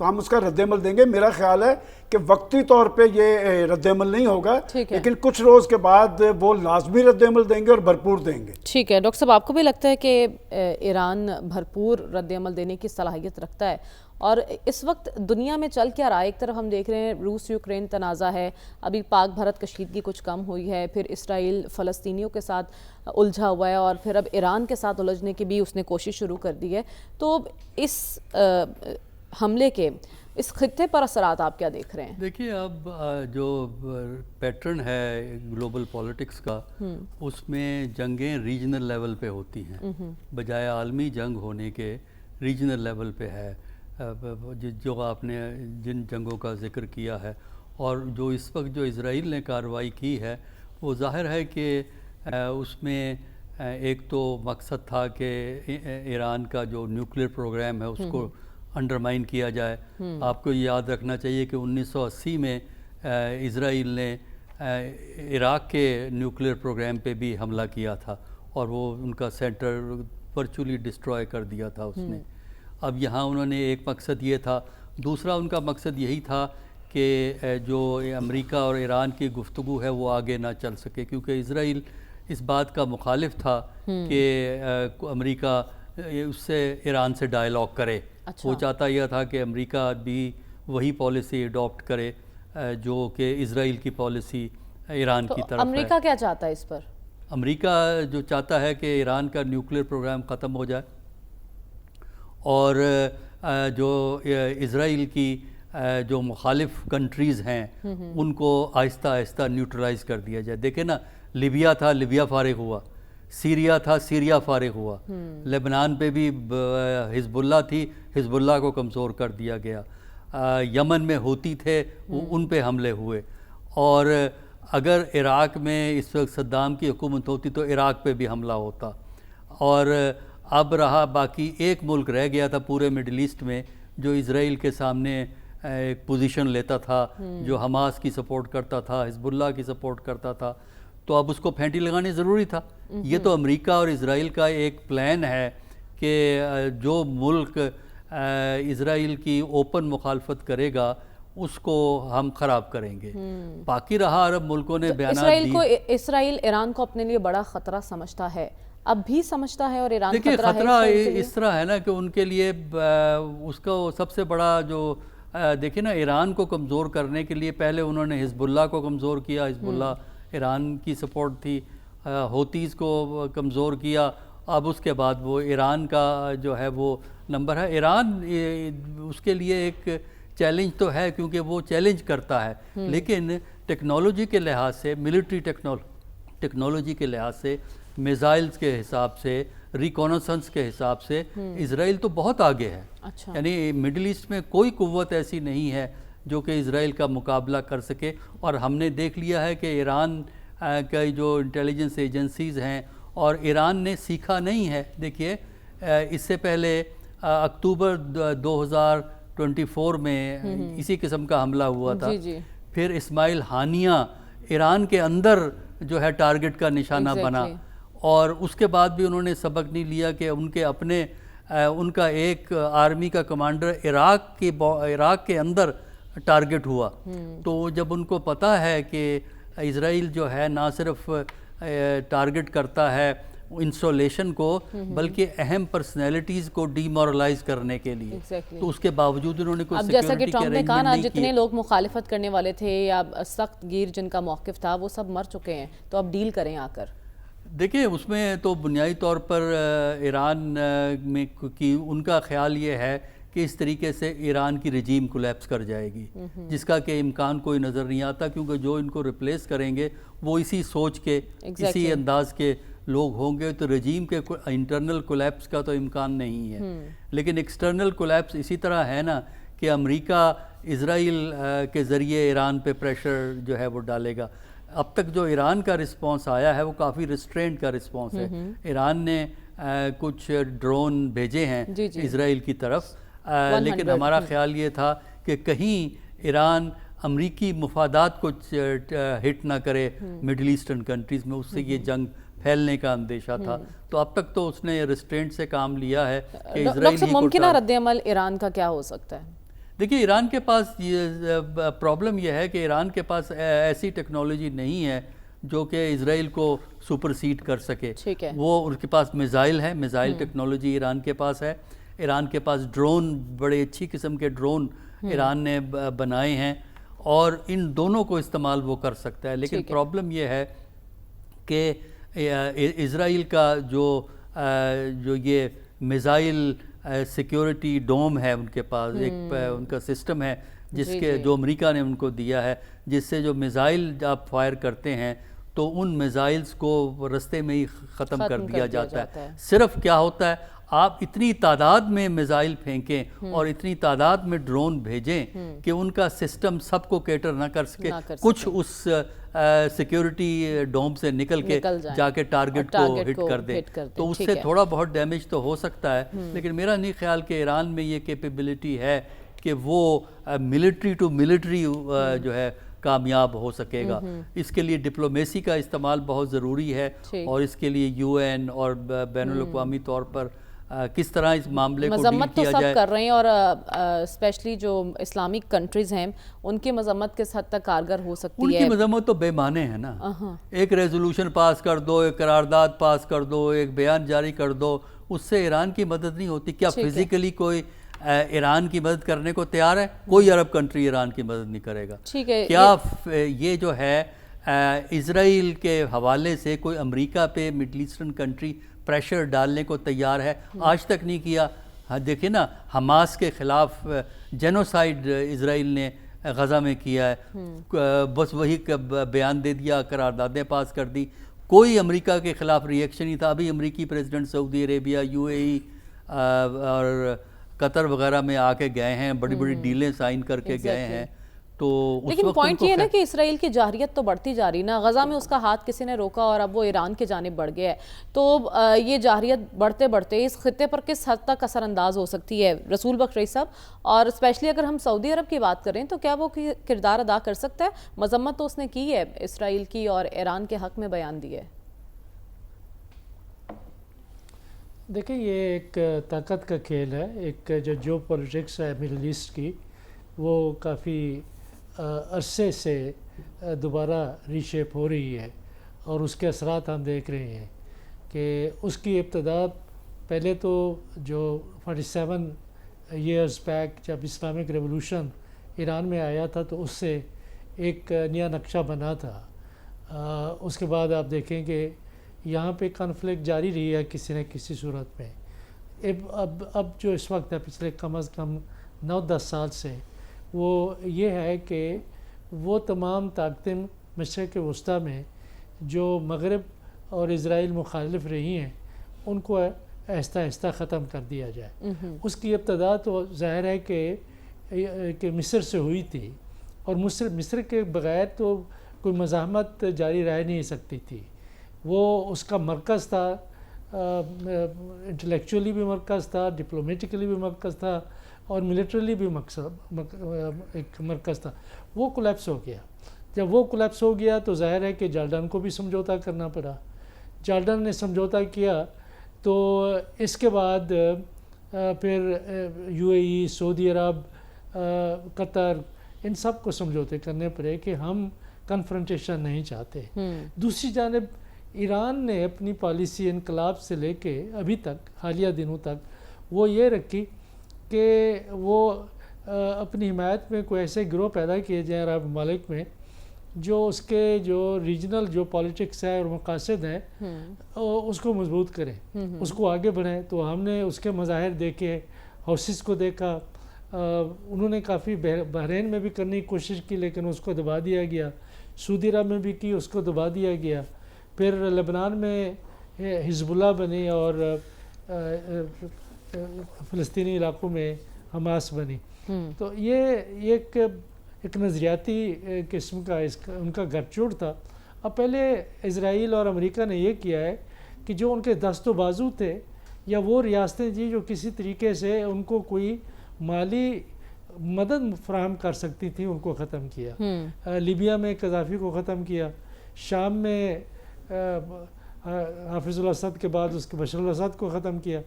تو ہم اس کا رد عمل دیں گے. میرا خیال ہے کہ وقتی طور پہ یہ رد عمل نہیں ہوگا, لیکن کچھ روز کے بعد وہ لازمی رد عمل دیں گے اور بھرپور دیں گے. ٹھیک ہے ڈاکٹر صاحب, آپ کو بھی لگتا ہے کہ ایران بھرپور رد عمل دینے کی صلاحیت رکھتا ہے؟ اور اس وقت دنیا میں چل کیا رہا ہے؟ ایک طرف ہم دیکھ رہے ہیں روس یوکرین تنازع ہے, ابھی پاک بھارت کشیدگی کچھ کم ہوئی ہے, پھر اسرائیل فلسطینیوں کے ساتھ الجھا ہوا ہے, اور پھر اب ایران کے ساتھ الجھنے کی بھی اس نے کوشش شروع کر دی ہے. تو اس حملے کے اس خطے پر اثرات آپ کیا دیکھ رہے ہیں؟ دیکھیے, اب جو پیٹرن ہے گلوبل پالیٹکس کا, اس میں جنگیں ریجنل لیول پہ ہوتی ہیں بجائے عالمی جنگ ہونے کے. ریجنل لیول پہ ہے جو آپ نے جن جنگوں کا ذکر کیا ہے, اور جو اس وقت جو اسرائیل نے کارروائی کی ہے وہ ظاہر ہے کہ اس میں ایک تو مقصد تھا کہ ایران کا جو نیوکلیئر پروگرام ہے اس کو انڈرمائن کیا جائے. آپ کو یاد رکھنا چاہیے کہ 1980 میں اسرائیل نے عراق کے نیوکلیئر پروگرام پہ بھی حملہ کیا تھا, اور وہ ان کا سینٹر ورچولی ڈسٹروائے کر دیا تھا اس نے. اب یہاں انہوں نے ایک مقصد یہ تھا, دوسرا ان کا مقصد یہی تھا کہ جو امریکہ اور ایران کی گفتگو ہے وہ آگے نہ چل سکے, کیونکہ اسرائیل اس بات کا مخالف تھا کہ امریکہ اس سے ایران سے ڈائیلاگ کرے. وہ چاہتا یہ تھا کہ امریکہ بھی وہی پالیسی اڈاپٹ کرے جو کہ اسرائیل کی پالیسی ایران کی طرف ہے. امریکہ کیا چاہتا ہے اس پر؟ امریکہ جو چاہتا ہے کہ ایران کا نیوکلیئر پروگرام ختم ہو جائے, اور جو اسرائیل کی جو مخالف کنٹریز ہیں ان کو آہستہ آہستہ نیوٹرلائز کر دیا جائے. دیکھیں نا, لیبیا تھا, لیبیا فارغ ہوا, سیریا تھا, سیریا فارغ ہوا, لبنان پہ بھی حزب اللہ تھی, حزب اللہ کو کمزور کر دیا گیا, یمن میں ہوتی تھے ان پہ حملے ہوئے, اور اگر عراق میں اس وقت صدام کی حکومت ہوتی تو عراق پہ بھی حملہ ہوتا. اور اب رہا باقی ایک ملک رہ گیا تھا پورے مڈل ایسٹ میں جو اسرائیل کے سامنے ایک پوزیشن لیتا تھا, جو حماس کی سپورٹ کرتا تھا, حزب اللہ کی سپورٹ کرتا تھا. تو اب اس کو پھینٹی لگانی ضروری تھا. یہ تو امریکہ اور اسرائیل کا ایک پلان ہے کہ جو ملک اسرائیل کی اوپن مخالفت کرے گا اس کو ہم خراب کریں گے. باقی رہا عرب ملکوں نے بیانات دی. اسرائیل ایران کو اپنے لیے بڑا خطرہ سمجھتا ہے, اب بھی سمجھتا ہے, اور ایران دیکھیے خطرہ اس طرح ہے نا کہ ان کے لیے اس کا سب سے بڑا جو دیکھیں نا, ایران کو کمزور کرنے کے لیے پہلے انہوں نے حزب اللہ کو کمزور کیا, حزب اللہ ایران کی سپورٹ تھی, ہوتیز کو کمزور کیا, اب اس کے بعد وہ ایران کا جو ہے وہ نمبر ہے. ایران اس کے لیے ایک چیلنج تو ہے کیونکہ وہ چیلنج کرتا ہے, لیکن ٹیکنالوجی کے لحاظ سے, ملٹری ٹیکنالوجی کے لحاظ سے, میزائلز کے حساب سے, ریکونسنس کے حساب سے اسرائیل تو بہت آگے ہے. یعنی مڈل ایسٹ میں کوئی قوت ایسی نہیں ہے جو کہ اسرائیل کا مقابلہ کر سکے. اور ہم نے دیکھ لیا ہے کہ ایران کا جو انٹیلیجنس ایجنسیز ہیں, اور ایران نے سیکھا نہیں ہے. دیکھیے اس سے پہلے اکتوبر 2024 میں اسی قسم کا حملہ ہوا تھا, پھر اسماعیل ہانیہ ایران کے اندر جو ہے ٹارگٹ کا نشانہ بنا, اور اس کے بعد بھی انہوں نے سبق نہیں لیا کہ ان کا ایک آرمی کا کمانڈر عراق کے اندر ٹارگٹ ہوا. تو جب ان کو پتہ ہے کہ اسرائیل جو ہے نہ صرف ٹارگٹ کرتا ہے انسٹالیشن کو بلکہ اہم پرسنالٹیز کو ڈی مورلائز کرنے کے لیے, تو اس کے باوجود انہوں نے کوئی اب جیسا کہ ٹرمپ نے کہا نا, جتنے لوگ مخالفت کرنے والے تھے یا سخت گیر جن کا موقف تھا وہ سب مر چکے ہیں, تو اب ڈیل کریں آ کر. دیکھیں اس میں تو بنیادی طور پر ایران میں کی ان کا خیال یہ ہے کہ اس طریقے سے ایران کی رجیم کولیپس کر جائے گی, جس کا کہ امکان کوئی نظر نہیں آتا, کیونکہ جو ان کو ریپلیس کریں گے وہ اسی سوچ کے اسی انداز کے لوگ ہوں گے, تو رجیم کے انٹرنل کولیپس کا تو امکان نہیں ہے. لیکن ایکسٹرنل کولیپس اسی طرح ہے نا کہ امریکہ اسرائیل کے ذریعے ایران پہ پریشر جو ہے وہ ڈالے گا. اب تک جو ایران کا رسپانس آیا ہے وہ کافی ریسٹرینٹ کا رسپانس ہے. ایران نے کچھ ڈرون بھیجے ہیں اسرائیل کی طرف, لیکن ہمارا خیال یہ تھا کہ کہیں ایران امریکی مفادات کو ہٹ نہ کرے مڈل ایسٹرن کنٹریز میں, اس سے یہ جنگ پھیلنے کا اندیشہ تھا. تو اب تک تو اس نے ریسٹرینٹ سے کام لیا ہے کہ اسرائیل ممکنہ رد عمل ایران کا کیا ہو سکتا ہے؟ دیکھیے ایران کے پاس یہ پرابلم یہ ہے کہ ایران کے پاس ایسی ٹیکنالوجی نہیں ہے جو کہ اسرائیل کو سپرسیڈ کر سکے. وہ ان کے پاس میزائل ہے، میزائل ٹیکنالوجی ایران کے پاس ہے. ایران کے پاس ڈرون، بڑے اچھی قسم کے ڈرون ایران نے بنائے ہیں اور ان دونوں کو استعمال وہ کر سکتا ہے. لیکن پرابلم یہ ہے کہ اسرائیل کا جو یہ میزائل سیکیورٹی ڈوم ہے ان کے پاس، ایک ان کا سسٹم ہے جس کے جو امریکہ نے ان کو دیا ہے، جس سے جو میزائل آپ فائر کرتے ہیں تو ان میزائلز کو رستے میں ہی ختم کر دیا جاتا ہے. صرف کیا ہوتا ہے، آپ اتنی تعداد میں میزائل پھینکیں اور اتنی تعداد میں ڈرون بھیجیں کہ ان کا سسٹم سب کو کیٹر نہ کر سکے، کچھ اس سیکیورٹی ڈوم سے نکل کے جا کے ٹارگٹ کو ہٹ کر دیں، تو اس سے تھوڑا بہت ڈیمیج تو ہو سکتا ہے. لیکن میرا نہیں خیال کہ ایران میں یہ کیپیبلٹی ہے کہ وہ ملٹری ٹو ملٹری جو ہے کامیاب ہو سکے گا. اس کے لیے ڈپلومیسی کا استعمال بہت ضروری ہے اور اس کے لیے یو این اور بین الاقوامی طور پر کس طرح اس معاملے کو ڈیل کیا جائے. مذمت تو سب کر رہے ہیں اور اسپیشلی جو اسلامک کنٹریز ہیں ان کی مذمت کس حد تک کارگر ہو سکتی ہے؟ ان کی مذمت تو بے معنی ہے نا. ایک ریزولوشن پاس کر دو، ایک قرارداد پاس کر دو، ایک بیان جاری کر دو، اس سے ایران کی مدد نہیں ہوتی. کیا فزیکلی کوئی ایران کی مدد کرنے کو تیار ہے؟ کوئی عرب کنٹری ایران کی مدد نہیں کرے گا. کیا یہ جو ہے اسرائیل کے حوالے سے کوئی امریکہ پہ مڈل ایسٹرن کنٹری پریشر ڈالنے کو تیار ہے؟ آج تک نہیں کیا. دیکھیں نا، حماس کے خلاف جینوسائیڈ اسرائیل نے غزہ میں کیا ہے، بس وہی بیان دے دیا، قراردادیں پاس کر دی، کوئی امریکہ کے خلاف ریئیکشن نہیں تھا. ابھی امریکی پریزیڈنٹ سعودی عربیہ، یو اے ای اور قطر وغیرہ میں آ کے گئے ہیں، بڑی بڑی ڈیلیں سائن کر کے گئے ہیں. تو لیکن پوائنٹ یہ ہے نا کہ اسرائیل کی جارحیت تو بڑھتی جا رہی نا. غزہ میں اس کا ہاتھ کسی نے روکا اور اب وہ ایران کے جانب بڑھ گیا ہے. تو یہ جارحیت بڑھتے بڑھتے اس خطے پر کس حد تک اثر انداز ہو سکتی ہے رسول بخش رئیس صاحب؟ اور اسپیشلی اگر ہم سعودی عرب کی بات کریں تو کیا وہ کردار ادا کر سکتا ہے؟ مذمت تو اس نے کی ہے اسرائیل کی اور ایران کے حق میں بیان دی ہے. دیکھیں، یہ ایک طاقت کا کھیل ہے. ایک جو پولیٹکس ہے مڈل ایسٹ کی، وہ کافی عرصے سے دوبارہ ری شیپ ہو رہی ہے اور اس کے اثرات ہم دیکھ رہے ہیں کہ اس کی ابتدا پہلے تو جو 47 ایئرز بیک جب اسلامک ریولوشن ایران میں آیا تھا تو اس سے ایک نیا نقشہ بنا تھا. اس کے بعد آپ دیکھیں کہ یہاں پہ کنفلکٹ جاری رہی ہے کسی نہ کسی صورت میں. اب جو اس وقت ہے پچھلے کم از کم 9-10 سال سے، وہ یہ ہے کہ وہ تمام طاقتیں مشرق وسطیٰ میں جو مغرب اور اسرائیل مخالف رہی ہیں ان کو آہستہ آہستہ ختم کر دیا جائے. اس کی ابتدا تو ظاہر ہے کہ مصر سے ہوئی تھی اور مصر کے بغیر تو کوئی مزاحمت جاری رہ نہیں سکتی تھی. وہ اس کا مرکز تھا، انٹلیکچولی بھی مرکز تھا، ڈپلومیٹیکلی بھی مرکز تھا اور ملٹریلی بھی ایک مرکز تھا. وہ کولیپس ہو گیا. جب وہ کولیپس ہو گیا تو ظاہر ہے کہ جارڈن کو بھی سمجھوتا کرنا پڑا. جارڈن نے سمجھوتا کیا تو اس کے بعد پھر یو اے ای، سعودی عرب، قطر، ان سب کو سمجھوتے کرنے پڑے کہ ہم کنفرنٹیشن نہیں چاہتے. دوسری جانب ایران نے اپنی پالیسی انقلاب سے لے کے ابھی تک، حالیہ دنوں تک، وہ یہ رکھی کہ وہ اپنی حمایت میں کوئی ایسے گروہ پیدا کیے جائیں عرب ممالک میں جو اس کے جو ریجنل جو پالیٹکس ہے اور مقاصد ہیں اس کو مضبوط کریں، اس کو آگے بڑھیں. تو ہم نے اس کے مظاہر دیکھے، ہاؤسز کو دیکھا. انہوں نے کافی بحرین میں بھی کرنے کی کوشش کی لیکن اس کو دبا دیا گیا. سعودی عرب میں بھی کی، اس کو دبا دیا گیا. پھر لبنان میں حزب اللہ بنی اور فلسطینی علاقوں میں حماس بنی. تو یہ ایک نظریاتی قسم کا ان کا گھرچوڑ تھا. اب پہلے اسرائیل اور امریکہ نے یہ کیا ہے کہ جو ان کے دست و بازو تھے یا وہ ریاستیں جی جو کسی طریقے سے ان کو کوئی مالی مدد فراہم کر سکتی تھیں ان کو ختم کیا. لیبیا میں قذافی کو ختم کیا، شام میں حافظ الاسد کے بعد اس کے بشار الاسد کو ختم کیا.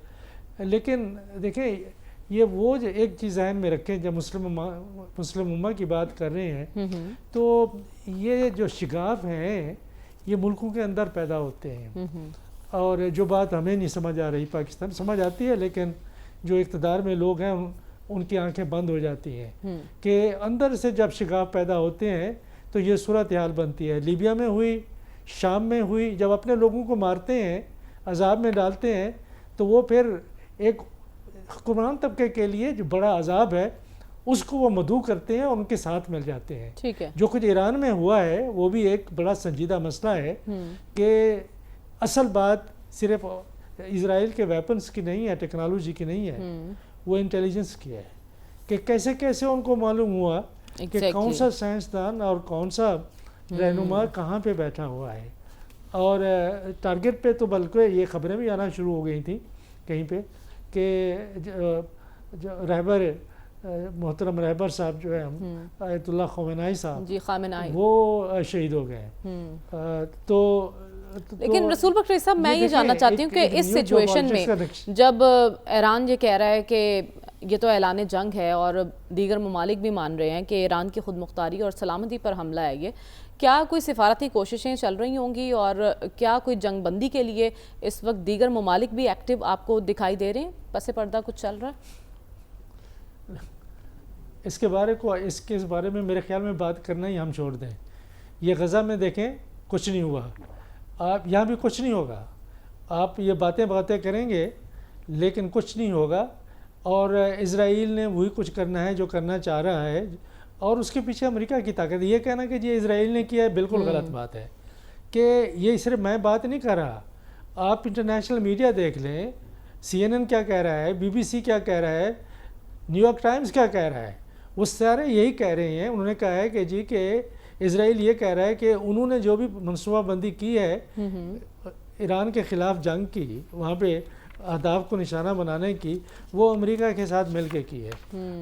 لیکن دیکھیں یہ وہ جو ایک چیز ذہن میں رکھیں جب مسلم امہ کی بات کر رہے ہیں تو یہ جو شگاف ہیں یہ ملکوں کے اندر پیدا ہوتے ہیں، اور جو بات ہمیں نہیں سمجھ آ رہی پاکستان سمجھ آتی ہے، لیکن جو اقتدار میں لوگ ہیں ان کی آنکھیں بند ہو جاتی ہیں کہ اندر سے جب شگاف پیدا ہوتے ہیں تو یہ صورتحال بنتی ہے۔ لیبیا میں ہوئی، شام میں ہوئی، جب اپنے لوگوں کو مارتے ہیں، عذاب میں ڈالتے ہیں، تو وہ پھر ایک حکمران طبقے کے لیے جو بڑا عذاب ہے اس کو وہ مدعو کرتے ہیں اور ان کے ساتھ مل جاتے ہیں۔ ٹھیک ہے، جو کچھ ایران میں ہوا ہے وہ بھی ایک بڑا سنجیدہ مسئلہ ہے کہ اصل بات صرف اسرائیل کے ویپنز کی نہیں ہے، ٹیکنالوجی کی نہیں ہے، وہ انٹیلیجنس کی ہے کہ کیسے کیسے ان کو معلوم ہوا کہ کون سا سائنسدان اور کون سا رہنما کہاں پہ بیٹھا ہوا ہے، اور ٹارگٹ پہ تو بلکہ یہ خبریں بھی آنا شروع ہو گئی تھیں کہیں پہ کہ رہبر محترم رہبر صاحب جو ہے آیت اللہ خامنائی صاحب، جی خامنائی، وہ شہید ہو گئے ہیں۔ تو لیکن رسول بخش صاحب میں یہ جاننا چاہتی ہوں کہ اس سچویشن میں جب ایران یہ کہہ رہا ہے کہ یہ تو اعلان جنگ ہے اور دیگر ممالک بھی مان رہے ہیں کہ ایران کی خود مختاری اور سلامتی پر حملہ ہے، یہ کیا کوئی سفارتی کوششیں چل رہی ہوں گی اور کیا کوئی جنگ بندی کے لیے اس وقت دیگر ممالک بھی ایکٹیو آپ کو دکھائی دے رہے ہیں؟ پس پردہ کچھ چل رہا ہے؟ اس کے بارے میں میرے خیال میں بات کرنا ہی ہم چھوڑ دیں۔ یہ غزہ میں دیکھیں کچھ نہیں ہوا، آپ یہاں بھی کچھ نہیں ہوگا، آپ یہ باتیں کریں گے لیکن کچھ نہیں ہوگا، اور اسرائیل نے وہی کچھ کرنا ہے جو کرنا چاہ رہا ہے، اور اس کے پیچھے امریکہ کی طاقت ہے۔ یہ کہنا کہ یہ اسرائیل نے کیا ہے بالکل غلط بات ہے، کہ یہ صرف میں بات نہیں کر رہا، آپ انٹرنیشنل میڈیا دیکھ لیں، CNN کیا کہہ رہا ہے، BBC کیا کہہ رہا ہے، نیو یارک ٹائمز کیا کہہ رہا ہے، وہ سارے یہی کہہ رہے ہیں۔ انہوں نے کہا ہے کہ جی کہ اسرائیل یہ کہہ رہا ہے کہ انہوں نے جو بھی منصوبہ بندی کی ہے ایران کے خلاف جنگ کی، وہاں پہ اہداف کو نشانہ بنانے کی، وہ امریکہ کے ساتھ مل کے کی ہے،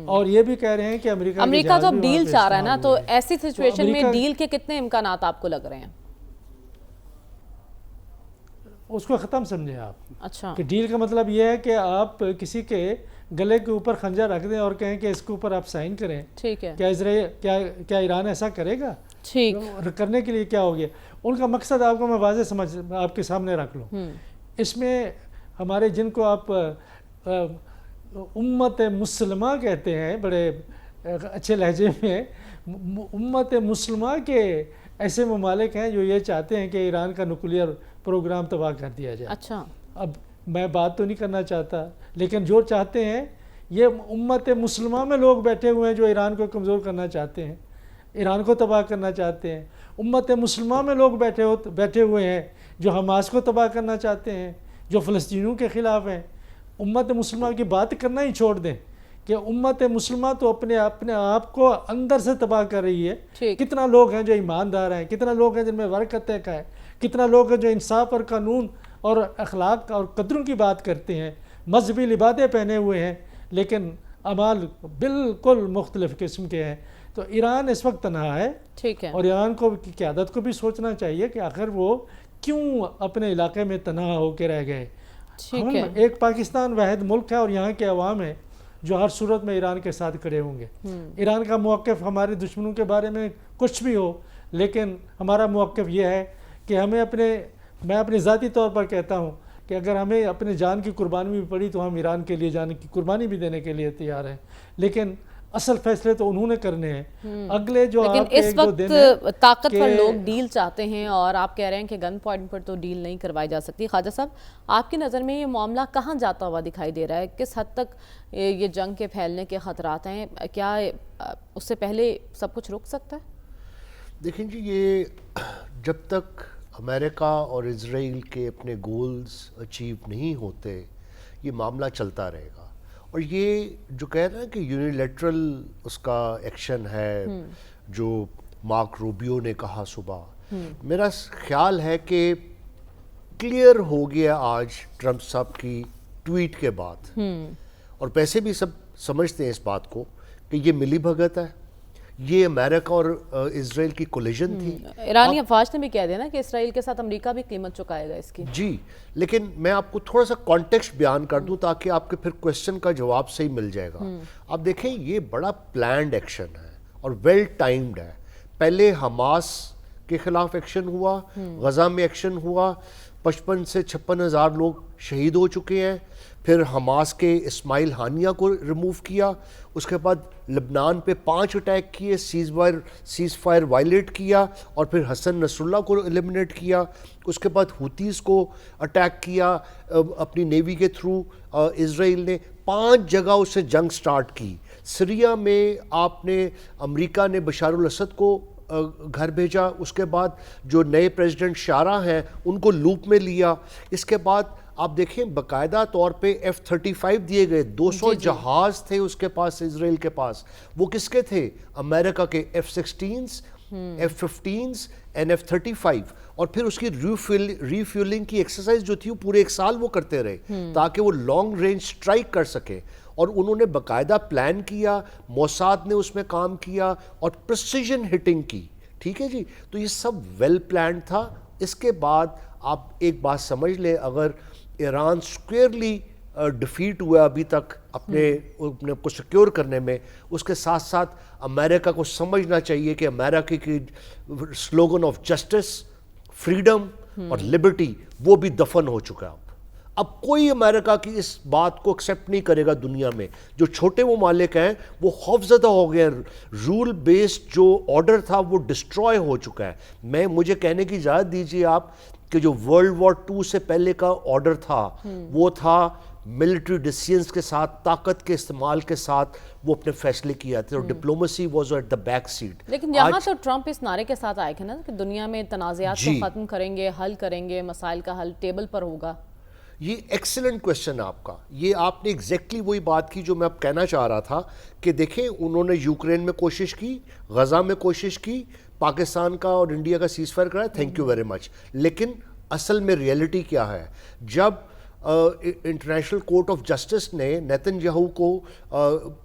اور یہ بھی کہہ رہے ہیں کہ امریکہ تو اب ڈیل چاہ رہا ہے نا، تو ایسی سچویشن میں ڈیل کے کتنے امکانات آپ کو لگ رہے ہیں؟ اس کو ختم سمجھیں آپ، اچھا، کہ ڈیل کا مطلب یہ ہے کہ آپ کسی کے گلے کے اوپر خنجر رکھ دیں اور کہیں کہ اس کے اوپر آپ سائن کریں۔ ٹھیک ہے، کیا ایران ایسا کرے گا؟ ٹھیک، کرنے کے لیے کیا ہو گیا ان کا مقصد؟ آپ کو میں واضح آپ کے سامنے رکھ لوں۔ اس میں ہمارے جن کو آپ امت مسلمہ کہتے ہیں بڑے اچھے لہجے میں، امت مسلمہ کے ایسے ممالک ہیں جو یہ چاہتے ہیں کہ ایران کا نیوکلیئر پروگرام تباہ کر دیا جائے۔ اچھا، اب میں بات تو نہیں کرنا چاہتا، لیکن جو چاہتے ہیں، یہ امت مسلمہ میں لوگ بیٹھے ہوئے ہیں جو ایران کو کمزور کرنا چاہتے ہیں، ایران کو تباہ کرنا چاہتے ہیں۔ امت مسلمہ میں لوگ بیٹھے ہوئے ہیں جو حماس کو تباہ کرنا چاہتے ہیں، جو فلسطینیوں کے خلاف ہیں۔ امت مسلمہ کی بات کرنا ہی چھوڑ دیں کہ امت مسلمہ تو اپنے آپ کو اندر سے تباہ کر رہی ہے۔ کتنا لوگ ہیں جو ایماندار ہیں، کتنا لوگ ہیں جن میں ورقت کا ہے، کتنا لوگ ہیں جو انصاف اور قانون اور اخلاق اور قدروں کی بات کرتے ہیں، مذہبی لبادیں پہنے ہوئے ہیں، لیکن اعمال بالکل مختلف قسم کے ہیں۔ تو ایران اس وقت تنہا ہے، ٹھیک ہے، اور ایران کو قیادت کو بھی سوچنا چاہیے کہ آخر وہ کیوں اپنے علاقے میں تنہا ہو کے رہ گئے۔ ایک پاکستان واحد ملک ہے اور یہاں کے عوام ہیں جو ہر صورت میں ایران کے ساتھ کھڑے ہوں گے۔ ایران کا موقف ہمارے دشمنوں کے بارے میں کچھ بھی ہو، لیکن ہمارا موقف یہ ہے کہ ہمیں میں اپنے ذاتی طور پر کہتا ہوں کہ اگر ہمیں اپنے جان کی قربانی بھی پڑی تو ہم ایران کے لیے جان کی قربانی بھی دینے کے لیے تیار ہیں، لیکن اصل فیصلے تو انہوں نے کرنے ہیں۔ اگلے جو لیکن اس وقت طاقتور لوگ ڈیل چاہتے ہیں اور آپ کہہ رہے ہیں کہ گن پوائنٹ پر تو ڈیل نہیں کروائی جا سکتی۔ خواجہ صاحب، آپ کی نظر میں یہ معاملہ کہاں جاتا ہوا دکھائی دے رہا ہے؟ کس حد تک یہ جنگ کے پھیلنے کے خطرات ہیں؟ کیا اس سے پہلے سب کچھ رک سکتا ہے؟ دیکھیں جی، یہ جب تک امریکہ اور اسرائیل کے اپنے گولز اچیو نہیں ہوتے یہ معاملہ چلتا رہے گا۔ اور یہ جو کہہ رہے ہیں کہ یونیلیٹرل اس کا ایکشن ہے جو مارک روبیو نے کہا صبح، میرا خیال ہے کہ کلیئر ہو گیا آج ٹرمپ صاحب کی ٹویٹ کے بعد، اور پیسے بھی سب سمجھتے ہیں اس بات کو کہ یہ ملی بھگت ہے، یہ امریکہ اور اسرائیل کی کولیجن تھی. ایرانی افواج نے بھی کہہ دیا نا کہ اسرائیل کے ساتھ امریکہ بھی قیمت چکائے گا اس کی. جی لیکن میں آپ کو تھوڑا سا کانٹیکسٹ بیان کر دوں تاکہ آپ کے پھر کویسچن کا جواب صحیح مل جائے گا. آپ دیکھیں یہ بڑا پلانڈ ایکشن ہے اور ویل ٹائمڈ ہے. پہلے حماس کے خلاف ایکشن ہوا, غزہ میں ایکشن ہوا, 55 سے 56 ہزار لوگ شہید ہو چکے ہیں. پھر حماس کے اسماعیل ہانیہ کو ریموو کیا, اس کے بعد لبنان پہ 5 اٹیک کیے, سیز فائر وائلیٹ کیا, اور پھر حسن نصر اللہ کو ایلیمنیٹ کیا. اس کے بعد ہوتیز کو اٹیک کیا اپنی نیوی کے تھرو. اسرائیل نے 5 جگہ اس سے جنگ سٹارٹ کی. سیریا میں آپ نے امریکہ نے بشار الاسد کو گھر بھیجا, اس کے بعد جو نئے پریزیڈنٹ شارا ہیں ان کو لوپ میں لیا. اس کے بعد آپ دیکھیں باقاعدہ طور پہ F-35 دیے گئے, 200 جہاز تھے اس کے پاس, اسرائیل کے پاس. وہ کس کے تھے؟ امریکہ کے F-16s, F-15s and F-35. اور پھر اس کی ریفیولنگ کی ایکسرسائز جو تھی وہ پورے 1 سال وہ کرتے رہے تاکہ وہ لانگ رینج سٹرائک کر سکے. اور انہوں نے باقاعدہ پلان کیا, موساد نے اس میں کام کیا اور پریسیجن ہٹنگ کی. ٹھیک ہے جی, تو یہ سب ویل پلانڈ تھا. اس کے بعد آپ ایک بات سمجھ لیں, اگر ایران سکوئرلی ڈیفیٹ ہوا ابھی تک اپنے کو سیکیور کرنے میں, اس کے ساتھ ساتھ امریکہ کو سمجھنا چاہیے کہ امریکہ کی سلوگن آف جسٹس, فریڈم اور لبرٹی وہ بھی دفن ہو چکا ہے. اب کوئی امریکہ کی اس بات کو ایکسیپٹ نہیں کرے گا دنیا میں. جو چھوٹے ممالک ہیں وہ خوفزدہ ہو گئے, رول بیسڈ جو آرڈر تھا وہ ڈسٹروائے ہو چکا ہے. مجھے کہنے کی اجازت دیجیے آپ کہ جو ورلڈ وار 2 سے پہلے کا آرڈر تھا وہ تھا ملٹری ڈیسیژنز کے ساتھ, طاقت کے استعمال کے ساتھ وہ اپنے فیصلے کیا تھے, اور diplomacy was at the back seat. لیکن یہاں تو ٹرمپ اس نعرے کے ساتھ آئے تھے نا کہ دنیا میں تنازعات کو ختم کریں گے, حل کریں گے, مسائل کا حل ٹیبل پر ہوگا. یہ ایکسلنٹ کویسچن ہے آپ کا. یہ آپ نے ایگزیکٹلی وہی بات کی جو میں اب کہنا چاہ رہا تھا کہ دیکھیں انہوں نے یوکرین میں کوشش کی, غزہ میں کوشش کی, پاکستان کا اور انڈیا کا سیز فائر کرایا, تھینک یو ویری مچ. لیکن اصل میں ریئلٹی کیا ہے؟ جب انٹرنیشنل کورٹ آف جسٹس نے نیتن یاہو کو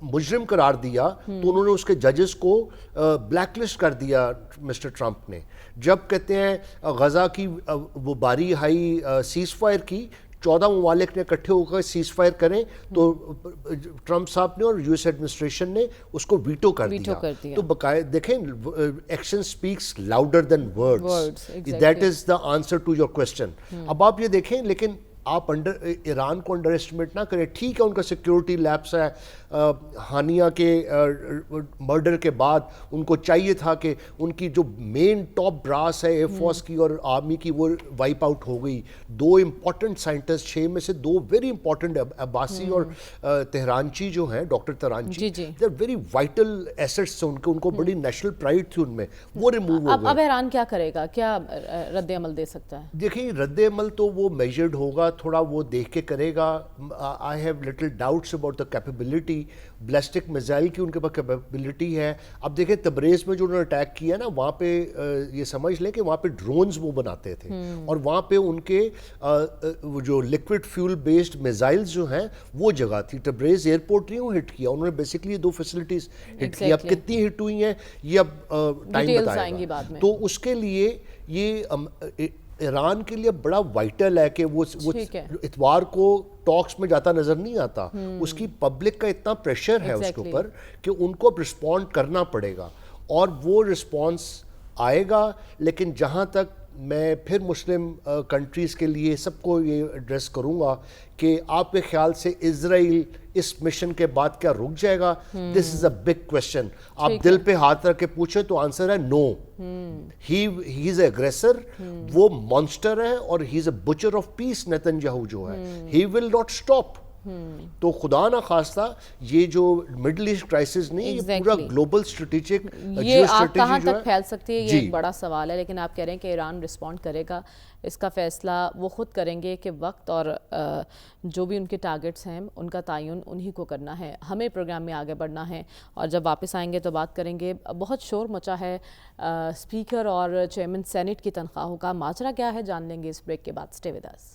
مجرم قرار دیا تو انہوں نے اس کے ججز کو بلیک لسٹ کر دیا مسٹر ٹرمپ نے. جب کہتے ہیں غزہ کی وہ باری ہائی سیز فائر کی, 14 ممالک نے اکٹھے ہو کر سیز فائر کریں تو ٹرمپ صاحب نے اور US ایڈمنسٹریشن نے اس کو ویٹو کر دیا. تو باقاعدہ دیکھیں action speaks louder than words. That is the answer to your question. اب آپ یہ دیکھیں, لیکن آپ ایران کو انڈر اسٹیمیٹ نہ کریں. ٹھیک ہے ان کا سیکیورٹی لیپس ہے, ہانیہ کے مرڈر کے بعد ان کو چاہیے تھا کہ ان کی جو مین ٹاپ براس ہے ایئر فورس کی اور آرمی کی وہ وائپ آؤٹ ہو گئی. 2 امپورٹنٹ سائنٹسٹ, 6 میں سے 2 ویری امپورٹنٹ, عباسی اور تہرانچی جو ہیں, doctor Tehranchi, they are very vital assets ان کو بڑی نیشنل پرائڈ تھی ان میں, وہ ریموو ہو گئے. اب ایران کیا کرے گا, کیا رد عمل دے سکتا ہے؟ دیکھیں رد عمل تو وہ میجرڈ ہوگا, تھوڑا وہ دیکھ کے کرے گا. I have little doubts about the capability, ballistic missile کی ان کے پاس کیپیبلٹی ہے. اب دیکھیں تبریز میں جو انہوں نے اٹیک کیا نا, وہاں پہ یہ سمجھ لیں کہ وہاں پہ ڈرونز وہ بناتے تھے, اور وہاں پہ ان کے جو لیکوڈ فیول بیسڈ میزائلز جو ہیں وہ جگہ تھی. تبریز ایئرپورٹ نہیں ہٹ کیا, انہوں نے بیسکلی 2 فیسلٹیز ہٹ کی. اب کتنی ہٹ ہوئی ہیں یہ اب ٹائم بتائے گا. تو اس کے لیے یہ ایران کے لیے بڑا وائٹل ہے کہ وہ اتوار کو ٹاکس میں جاتا نظر نہیں آتا. اس کی پبلک کا اتنا پریشر ہے اس کے اوپر کہ ان کو اب رسپونڈ کرنا پڑے گا, اور وہ رسپانس آئے گا. لیکن جہاں تک میں پھر مسلم کنٹریز کے لیے سب کو یہ ایڈریس کروں گا کہ آپ کے خیال سے اسرائیل اس مشن کے بعد کیا رک جائے گا؟ دس از اے بگ کویسچن. آپ دل پہ ہاتھ رکھ کے پوچھیں تو آنسر ہے نو. ہی از اے اگریسر, وہ مانسٹر ہے, اور he is a butcher of peace. Netanyahu جو ہے, ہی ول ناٹ اسٹاپ. تو خدا نہ خواستہ یہ جو مڈل ایسٹ کرائسس نہیں, یہ پورا گلوبل اسٹریٹجک یہ کہاں تک پھیل سکتی ہے, یہ ایک بڑا سوال ہے. لیکن آپ کہہ رہے ہیں کہ ایران رسپونڈ کرے گا, اس کا فیصلہ وہ خود کریں گے کہ وقت اور جو بھی ان کے ٹارگٹس ہیں ان کا تعین انہی کو کرنا ہے. ہمیں پروگرام میں آگے بڑھنا ہے, اور جب واپس آئیں گے تو بات کریں گے. بہت شور مچا ہے اسپیکر اور چیئرمین سینٹ کی تنخواہوں کا, ماجرا کیا ہے جان لیں گے اس بریک کے بعد. Stay with us.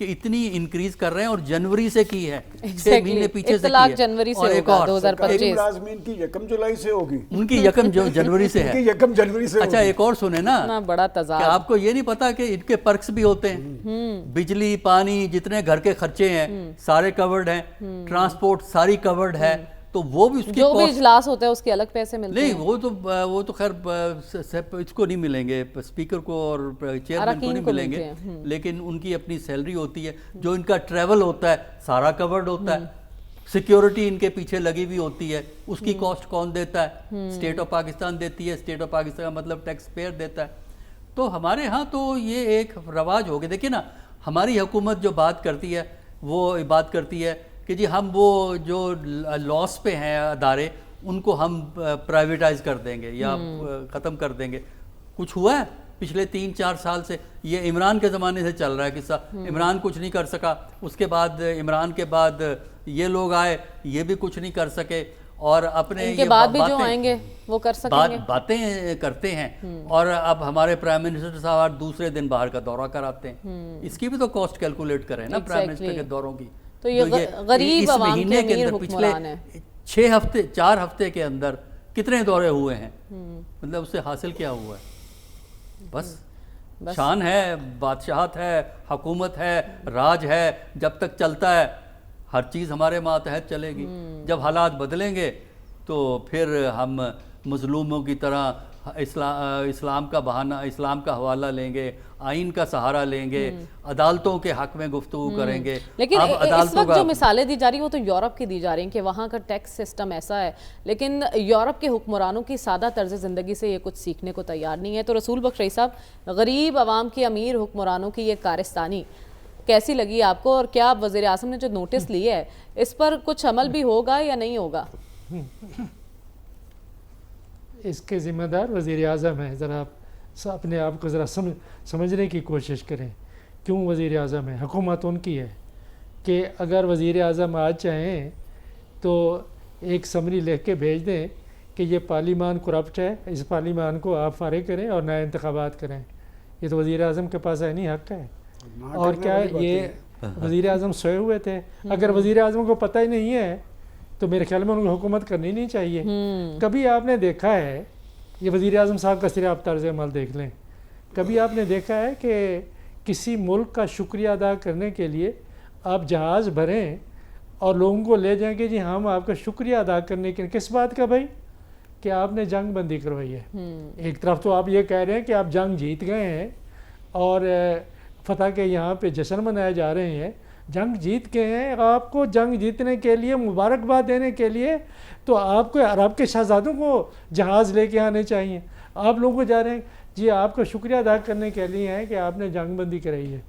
کہ اتنی انکریز کر رہے ہیں اور جنوری سے کی ہے، 6 مہینے پیچھے سے اطلاق کی ہے، جنوری سے اور ایک ہوگا اور 2025۔ ملازمین کی 1 جولائی سے ہوگی، ان کی 1 جنوری سے ہے، 1 جنوری سے اچھا ایک اور سنیں نا، بڑا کہ تضاد، آپ کو یہ نہیں پتا کہ ان کے پرکس بھی ہوتے ہیں، بجلی پانی جتنے گھر کے خرچے ہیں سارے کورڈ ہیں، ٹرانسپورٹ ساری کورڈ ہے، تو وہ بھی اس کی جو بھی اجلاس ہوتا ہے اس کے الگ پیسے ملتے ہیں۔ نہیں وہ تو خیر اس کو نہیں ملیں گے، اسپیکر کو اور چیئرمین کو نہیں ملیں گے، لیکن ان کی اپنی سیلری ہوتی ہے، جو ان کا ٹریول ہوتا ہے سارا کورڈ ہوتا ہے، سیکیورٹی ان کے پیچھے لگی ہوئی ہوتی ہے، اس کی کاسٹ کون دیتا ہے؟ اسٹیٹ آف پاکستان دیتی ہے، اسٹیٹ آف پاکستان کا مطلب ٹیکس پیئر دیتا ہے۔ تو ہمارے ہاں تو یہ ایک رواج ہو گیا، دیکھیں نا ہماری حکومت جو بات کرتی ہے وہ بات کرتی ہے کہ جی ہم وہ جو لاس پہ ہیں ادارے ان کو ہم پرائیویٹائز کر دیں گے یا ختم کر دیں گے۔ کچھ ہوا ہے پچھلے 3-4 سال سے؟ یہ عمران کے زمانے سے چل رہا ہے قصہ، عمران کچھ نہیں کر سکا، اس کے بعد عمران کے بعد یہ لوگ آئے یہ بھی کچھ نہیں کر سکے، اور اپنے ان کے بعد بھی جو آئیں گے وہ کر سکیں گے، باتیں کرتے ہیں، اور اب ہمارے پرائم منسٹر صاحب دوسرے دن باہر کا دورہ کراتے ہیں، اس کی بھی تو کاسٹ کیلکولیٹ کریں نا پرائم منسٹر کے دوروں کی۔ تو یہ غریب عوام کے امیر حکمران ہیں۔ 4 ہفتے کے اندر کتنے دورے ہوئے ہیں، مطلب اس سے حاصل کیا ہوا ہے؟ بس شان ہے، بادشاہت ہے، حکومت ہے، راج ہے، جب تک چلتا ہے ہر چیز ہمارے ماتحت چلے گی، جب حالات بدلیں گے تو پھر ہم مظلوموں کی طرح اسلام کا بہانہ، اسلام کا حوالہ لیں گے، آئین کا سہارا لیں گے، عدالتوں کے حق میں گفتگو کریں گے۔ لیکن اس وقت جو مثالیں دی جا رہی ہیں وہ تو یورپ کی دی جا رہی ہیں کہ وہاں کا ٹیکس سسٹم ایسا ہے، لیکن یورپ کے حکمرانوں کی سادہ طرز زندگی سے یہ کچھ سیکھنے کو تیار نہیں ہے۔ تو رسول بخش رئی صاحب، غریب عوام کے امیر حکمرانوں کی یہ کارستانی کیسی لگی آپ کو، اور کیا آپ وزیر اعظم نے جو نوٹس لیے ہے اس پر کچھ عمل بھی ہوگا یا نہیں ہوگا؟ اس کے ذمہ دار وزیر اعظم ہیں، ذرا آپ اپنے آپ کو ذرا سمجھنے کی کوشش کریں، کیوں وزیر اعظم ہے؟ حکومت ان کی ہے کہ اگر وزیر اعظم آج چاہیں تو ایک سمری لکھ کے بھیج دیں کہ یہ پارلیمان کرپٹ ہے، اس پارلیمان کو آپ فارغ کریں اور نئے انتخابات کریں۔ یہ تو وزیر اعظم کے پاس عینی حق ہے۔ اور کیا یہ وزیر اعظم سوئے ہوئے تھے؟ اگر وزیر اعظم کو پتہ ہی نہیں ہے تو میرے خیال میں ان کو حکومت کرنی نہیں چاہیے۔ کبھی آپ نے دیکھا ہے، یہ وزیر اعظم صاحب کا صرف آپ طرز عمل دیکھ لیں، کبھی آپ نے دیکھا ہے کہ کسی ملک کا شکریہ ادا کرنے کے لیے آپ جہاز بھریں اور لوگوں کو لے جائیں کہ جی ہم آپ کا شکریہ ادا کرنے کے کس بات کا بھائی؟ کہ آپ نے جنگ بندی کروائی ہے۔ ایک طرف تو آپ یہ کہہ رہے ہیں کہ آپ جنگ جیت گئے ہیں اور فتح کے یہاں پہ جشن منائے جا رہے ہیں، جنگ جیت کے ہیں، آپ کو جنگ جیتنے کے لیے مبارکباد دینے کے لیے تو آپ کو عرب کے شہزادوں کو جہاز لے کے آنے چاہیے، آپ لوگوں کو جا رہے ہیں جی آپ کا شکریہ ادا کرنے کے لیے ہے کہ آپ نے جنگ بندی کرائی ہے۔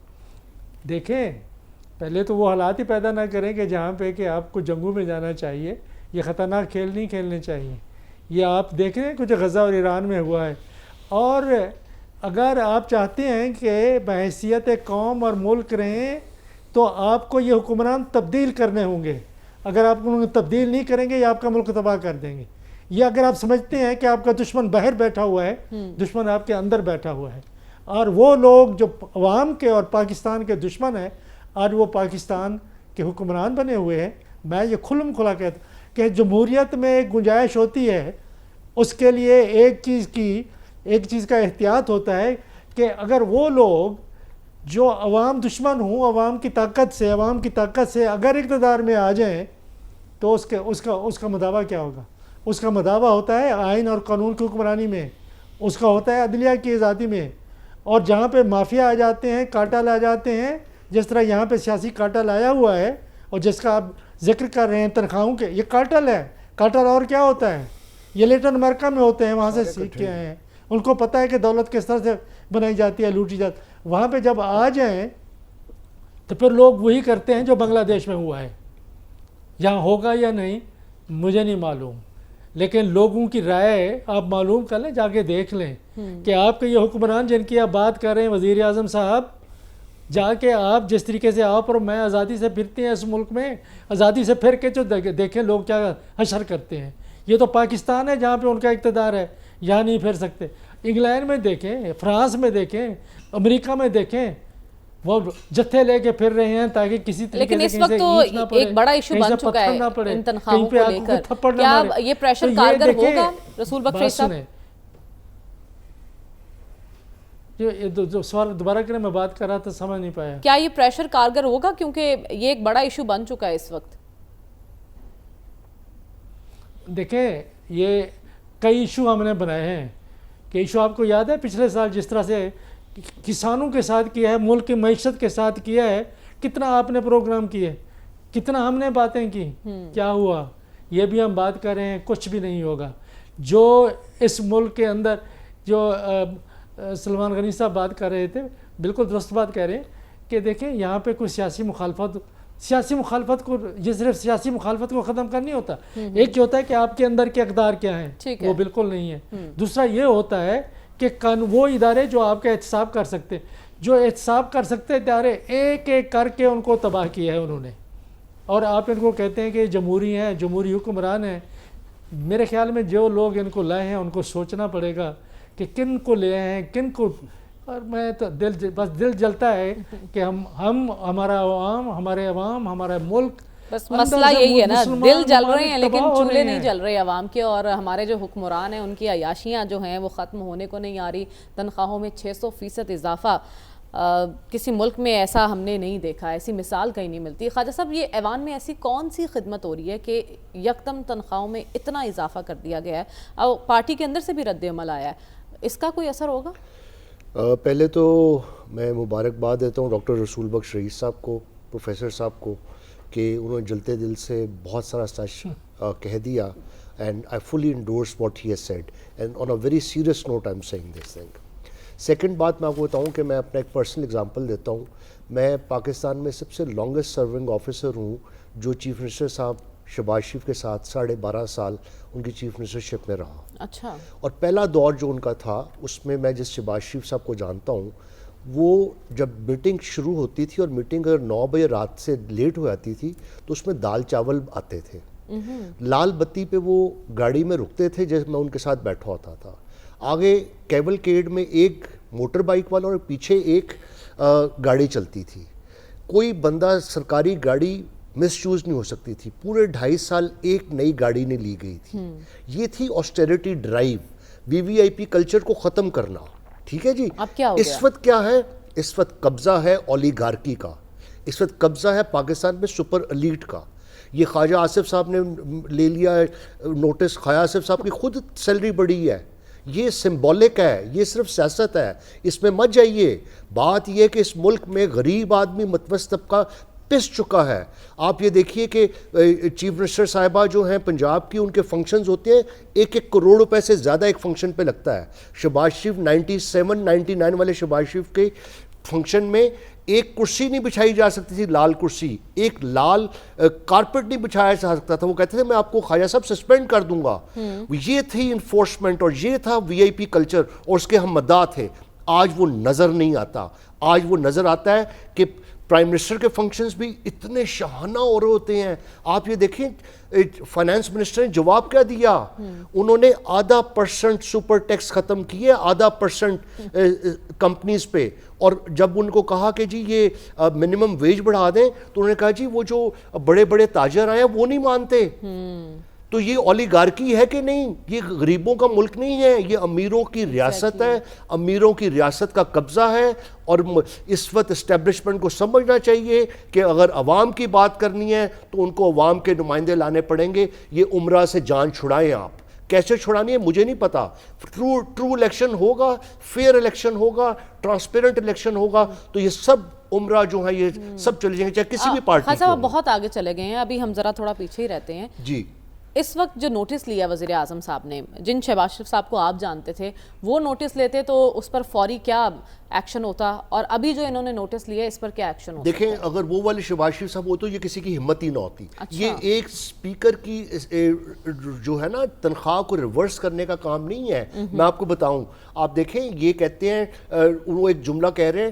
دیکھیں پہلے تو وہ حالات ہی پیدا نہ کریں کہ جہاں پہ کہ آپ کو جنگوں میں جانا چاہیے، یہ خطرناک کھیل نہیں کھیلنے چاہیے۔ یہ آپ دیکھیں کچھ غزہ اور ایران میں ہوا ہے، اور اگر آپ چاہتے ہیں کہ بحیثیت قوم اور ملک رہیں تو آپ کو یہ حکمران تبدیل کرنے ہوں گے۔ اگر آپ انہیں تبدیل نہیں کریں گے یہ آپ کا ملک تباہ کر دیں گے۔ یہ اگر آپ سمجھتے ہیں کہ آپ کا دشمن باہر بیٹھا ہوا ہے، دشمن آپ کے اندر بیٹھا ہوا ہے، اور وہ لوگ جو عوام کے اور پاکستان کے دشمن ہیں آج وہ پاکستان کے حکمران بنے ہوئے ہیں۔ میں یہ کھلم کھلا کہتا ہوں کہ جمہوریت میں ایک گنجائش ہوتی ہے، اس کے لیے ایک چیز کا احتیاط ہوتا ہے کہ اگر وہ لوگ جو عوام دشمن ہوں، عوام کی طاقت سے اگر اقتدار میں آ جائیں تو اس کا مداوع کیا ہوگا؟ اس کا مداوع ہوتا ہے آئین اور قانون کی حکمرانی میں، اس کا ہوتا ہے عدلیہ کی آزادی میں، اور جہاں پہ مافیا آ جاتے ہیں، کاٹل آ جاتے ہیں، جس طرح یہاں پہ سیاسی کاٹل آیا ہوا ہے اور جس کا آپ ذکر کر رہے ہیں تنخواہوں کے، یہ کاٹل ہے۔ کاٹل اور کیا ہوتا ہے؟ یہ لیٹن امریکہ میں ہوتے ہیں، وہاں سے سیکھ کے آئے ہیں، ان کو پتہ ہے کہ دولت کس طرح سے بنائی جاتی ہے، لوٹی جاتی ہے۔ وہاں پہ جب آ جائیں تو پھر لوگ وہی کرتے ہیں جو بنگلہ دیش میں ہوا ہے۔ یہاں ہوگا یا نہیں مجھے نہیں معلوم، لیکن لوگوں کی رائے آپ معلوم کر لیں، جا کے دیکھ لیں کہ آپ کے یہ حکمران جن کی آپ بات کر رہے ہیں وزیر اعظم صاحب، جا کے آپ جس طریقے سے آپ اور میں آزادی سے پھرتے ہیں اس ملک میں، آزادی سے پھر کے جو دیکھیں لوگ کیا حشر کرتے ہیں۔ یہ تو پاکستان ہے جہاں پہ ان کا اقتدار ہے، یہاں نہیں پھر سکتے۔ انگلینڈ میں دیکھیں، فرانس میں دیکھیں، امریکہ میں دیکھیں، وہ جتھے لے کے پھر رہے ہیں تاکہ کسی طریقے لیکن سے اس وقت تو ایک بڑا ایشو بن چکا ہے ان تنخواہوں کو لے کر، کیا یہ پریشر کارگر ہوگا رسول بخش رئیس صاحب؟ جو سوال دوبارہ کریں، میں بات کر رہا تھا سمجھ نہیں پایا. کیا یہ پریشر کارگر ہوگا کیونکہ یہ ایک بڑا ایشو بن چکا ہے اس وقت؟ دیکھیں یہ کئی ایشو ہم نے بنائے ہیں کہ ایشو آپ کو یاد ہے پچھلے سال جس طرح سے کسانوں کے ساتھ کیا ہے، ملک کی معیشت کے ساتھ کیا ہے، کتنا آپ نے پروگرام کیے، کتنا ہم نے باتیں کی، کیا ہوا؟ یہ بھی ہم بات کر رہے ہیں، کچھ بھی نہیں ہوگا. جو اس ملک کے اندر جو سلمان غنی صاحب بات کر رہے تھے، بالکل درست بات کہہ رہے ہیں کہ دیکھیں یہاں پہ کوئی سیاسی مخالفت کو، یہ صرف سیاسی مخالفت کو ختم کرنی ہوتا. ایک جو ہوتا ہے کہ آپ کے اندر کے اقدار کیا ہیں، وہ بالکل نہیں ہے. دوسرا یہ ہوتا ہے کہ وہ ادارے جو آپ کا احتساب کر سکتے، جو احتساب کر سکتے ادارے ایک ایک کر کے ان کو تباہ کیا ہے انہوں نے. اور آپ ان کو کہتے ہیں کہ جمہوری ہیں، جمہوری حکمران ہیں. میرے خیال میں جو لوگ ان کو لائے ہیں ان کو سوچنا پڑے گا کہ کن کو لے آئے ہیں، کن کو. اور میں تو دل جلتا ہے کہ ہمارا عوام، ہمارا ملک، بس مسئلہ یہی ہے نا، دل جل رہے ہیں لیکن چولہے نہیں جل رہے عوام کے. اور ہمارے جو حکمران ہیں ان کی عیاشیاں جو ہیں وہ ختم ہونے کو نہیں آ رہی. تنخواہوں میں 600% اضافہ کسی ملک میں ایسا ہم نے نہیں دیکھا، ایسی مثال کہیں نہیں ملتی. خواجہ صاحب یہ ایوان میں ایسی کون سی خدمت ہو رہی ہے کہ یکدم تنخواہوں میں اتنا اضافہ کر دیا گیا ہے؟ اور پارٹی کے اندر سے بھی رد عمل آیا ہے، اس کا کوئی اثر ہوگا؟ پہلے تو میں مبارکباد دیتا ہوں ڈاکٹر رسول بخش رئیس صاحب کو، پروفیسر صاحب کو، کہ انہوں نے جلتے دل سے بہت سارا سچ کہہ دیا. And I fully endorse what he has said and on a very serious note I am saying this thing. Second بات میں آپ کو بتاؤں کہ میں اپنا ایک پرسنل اگزامپل دیتا ہوں. میں پاکستان میں سب سے لانگسٹ سرونگ آفیسر ہوں جو چیف منسٹر صاحب شہباز شریف کے ساتھ 12.5 سال ان کی چیف منسٹرشپ میں رہا. اچھا. اور پہلا دور جو ان کا تھا اس میں میں جس شہباز شریف صاحب کو جانتا ہوں، وہ جب میٹنگ شروع ہوتی تھی اور میٹنگ اگر 9 بجے رات سے لیٹ ہو جاتی تھی تو اس میں دال چاول آتے تھے. لال بتی پہ وہ گاڑی میں رکتے تھے جیسے میں ان کے ساتھ بیٹھا ہوتا تھا. آگے کیبل کیڈ میں ایک موٹر بائک والا اور پیچھے ایک گاڑی چلتی تھی. کوئی بندہ سرکاری گاڑی مس چوز نہیں ہو سکتی تھی. پورے 2.5 سال ایک نئی گاڑی نہیں لی گئی تھی. یہ تھی آسٹیریٹی ڈرائیو، VVIP کلچر کو ختم کرنا. ٹھیک ہے جی. اس وقت کیا ہے؟ اس وقت قبضہ ہے اولیگارکی کا، اس وقت قبضہ ہے پاکستان میں سپر ایلیٹ کا. یہ خواجہ آصف صاحب نے لے لیا نوٹس. خواجہ آصف صاحب کی خود سیلری بڑی ہے. یہ سمبولک ہے، یہ صرف سیاست ہے، اس میں مت جائیے. بات یہ ہے کہ اس ملک میں غریب آدمی، متوسط طبقہ پس چکا ہے. آپ یہ دیکھیے کہ چیف منسٹر صاحبہ جو ہیں پنجاب کی، ان کے فنکشنز ہوتے ہیں 1 کروڑ روپے سے زیادہ ایک فنکشن پہ لگتا ہے. شہباز شریف 97-99 والے شہباز شریف کے فنکشن میں ایک کرسی نہیں بچھائی جا سکتی تھی، لال کرسی، ایک لال کارپٹ نہیں بچھایا جا سکتا تھا. وہ کہتے تھے میں آپ کو خواجہ صاحب سسپینڈ کر دوں گا. یہ تھی انفورسمنٹ اور یہ تھا VIP کلچر اور اس کے ہم مداح تھے. آج وہ نظر نہیں آتا. آج وہ نظر آتا ہے کہ پرائم منسٹر کے فنکشنز بھی اتنے شاہانہ ہو رہے ہوتے ہیں. آپ یہ دیکھیں فائنانس منسٹر نے جواب کیا دیا. انہوں نے 0.5% سپر ٹیکس ختم کیے، 0.5% کمپنیز پہ. اور جب ان کو کہا کہ جی یہ منیمم ویج بڑھا دیں تو انہوں نے کہا جی وہ جو بڑے بڑے تاجر آئے ہیں وہ نہیں مانتے. تو یہ اولیگارکی ہے کہ نہیں؟ یہ غریبوں کا ملک نہیں ہے، یہ امیروں کی ریاست ہے. امیروں کی ریاست کا قبضہ ہے. اور اس وقت اسٹیبلشمنٹ کو سمجھنا چاہیے کہ اگر عوام کی بات کرنی ہے تو ان کو عوام کے نمائندے لانے پڑیں گے. یہ عمرہ سے جان چھڑائیں. آپ کیسے چھڑانی ہے مجھے نہیں پتا. ٹرو الیکشن ہوگا، فیئر الیکشن ہوگا، ٹرانسپیرنٹ الیکشن ہوگا تو یہ سب عمرہ جو ہے یہ سب چلے جائیں گے چاہے کسی بھی پارٹی کو. بہت آگے چلے گئے ہیں، ابھی ہم ذرا تھوڑا پیچھے ہی رہتے ہیں. جی. اس وقت جو نوٹس لیا وزیر اعظم صاحب نے، جن شہباز شریف صاحب کو آپ جانتے تھے، وہ نوٹس لیتے تو اس پر فوری کیا ایکشن ہوتا، اور ابھی جو انہوں نے نوٹس لیا اس پر کیا ایکشن ہوتا؟ دیکھیں اگر وہ والے شہباز شریف صاحب ہوتے تو یہ کسی کی ہمت ہی نہ ہوتی. یہ ایک سپیکر کی جو ہے نا تنخواہ کو ریورس کرنے کا کام نہیں ہے. میں آپ کو بتاؤں، آپ دیکھیں یہ کہتے ہیں وہ ایک جملہ کہہ رہے ہیں